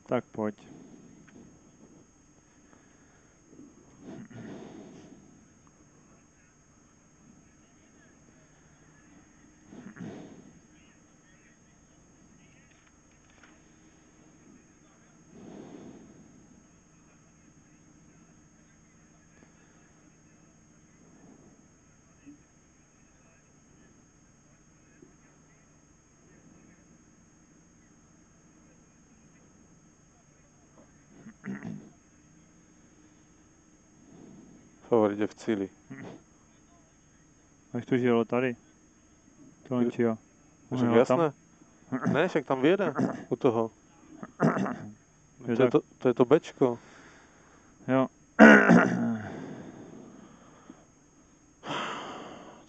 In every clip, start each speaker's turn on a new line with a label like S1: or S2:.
S1: Tak pojď.
S2: Favorit je v cíli.
S1: Až to žilo tady. Tohle čio.
S2: Však jasné. Ne, však tam vyjede u toho. To je to Bčko.
S1: Jo.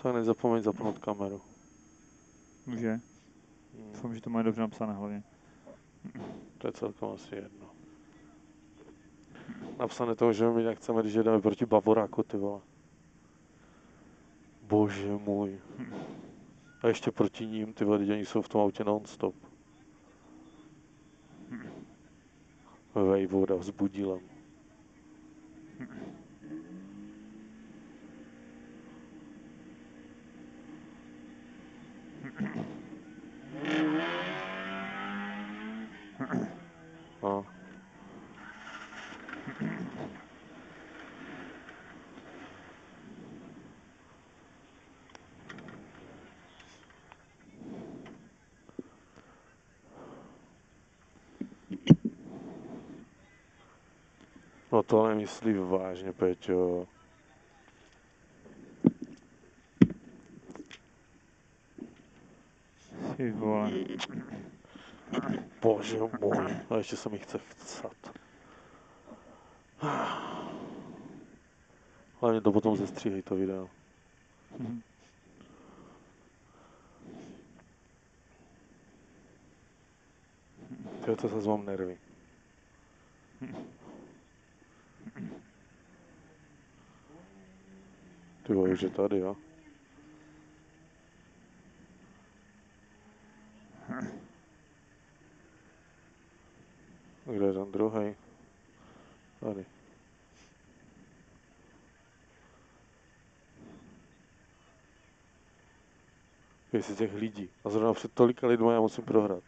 S2: Tak nezapomeň zapnout kameru.
S1: Může. Doufám, že to má dobře napsané hlavně.
S2: To je celkem asi jedno. Napsané toho, že my nechceme, když jedeme proti Bavoráku, ty vole. Bože můj. A ještě proti ním, ty vole, oni jsou v tom autě non-stop. Vejvoda s budílem. No. No to nemyslí vážně, Peťo.
S1: Ty vole.
S2: Bože můj. A ještě se mi chce chcát. Hlavně to potom zestříhej to video. To se zvám nervy. Ty vole, už je tady, jo? Kde je ten druhej? Tady. Jestli těch lidí. A zrovna před tolika lidma já musím prohrát.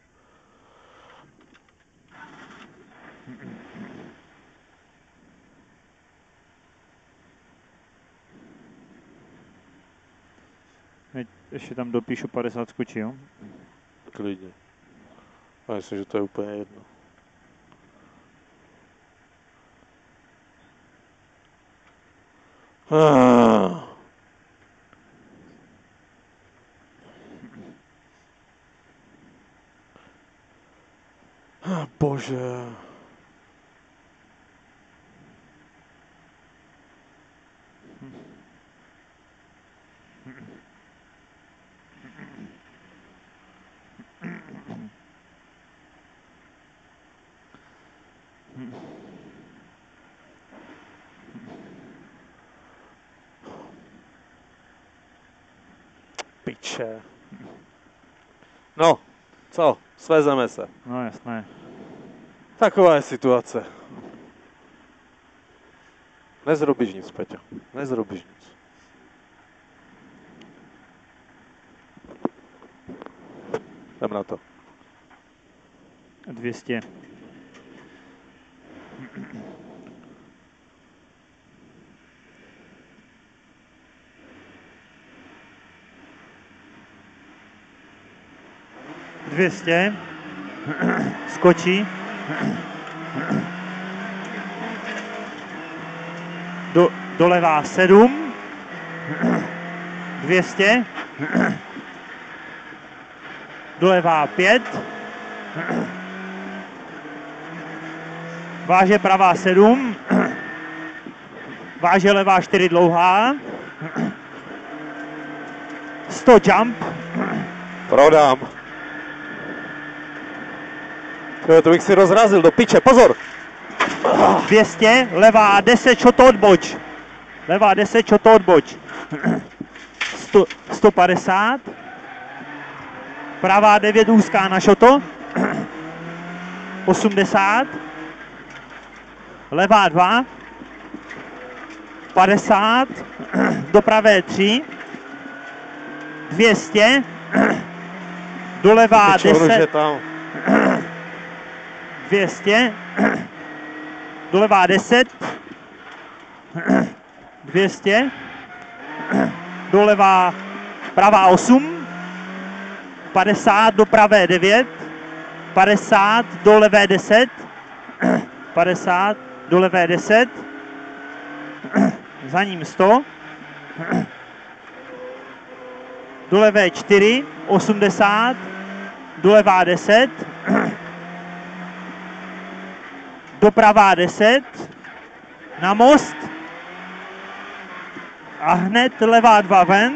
S1: Ještě tam dopíšu 50 skočí, jo?
S2: Klidně. A myslím, že to je úplně jedno. Bože. Piče. No, co? Svezeme se.
S1: No jasné.
S2: Taková je situace. Nezrobíš nic, Peťo. Nezrobíš nic. Jdem na to.
S1: 200. Skočí. Dolevá 7. 200. Dolevá 5. Váže pravá 7. Váže levá 4 dlouhá. 100 jump.
S2: Prodám. To bych si rozrazil do piče, pozor!
S1: 200, levá 10 šoto odboč. Levá 10 šoto odboč. 150. Pravá 9 úzká na šoto. 80, levá 2, 50, do pravé 3, 200, doleva 10, 200, doleva 10, 200, doleva pravá 8, 50 do pravé 9, 50 do levé 10, 50 do levé 10, za ním 100, do levé 4, 80, do levá 10, do pravá 10, na most a hned levá 2 ven,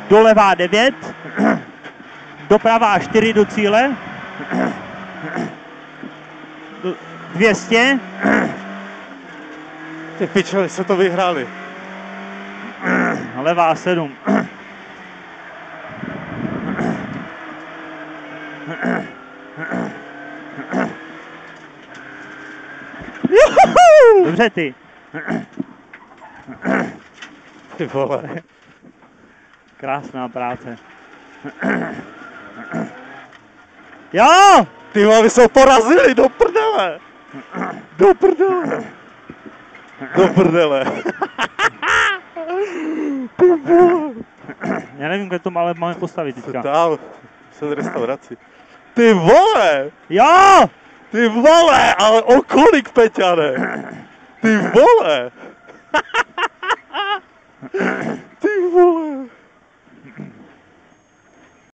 S1: do levá 9, do pravá 4 do cíle, 200,
S2: Ty pičeli, se to vyhráli.
S1: levá 7, dobře ty.
S2: Ty vole.
S1: Krásná práce. Jo!
S2: Ty vole, vy se ho porazili, do prdele. Do prdele. Do prdele. Ty vole.
S1: Já nevím, kde to ale máme postavit teďka.
S2: Tam, jsem restauraci. Ty vole!
S1: Jo!
S2: Ty vole, ale o kolik, Peťane? Ty vole! Ty vole!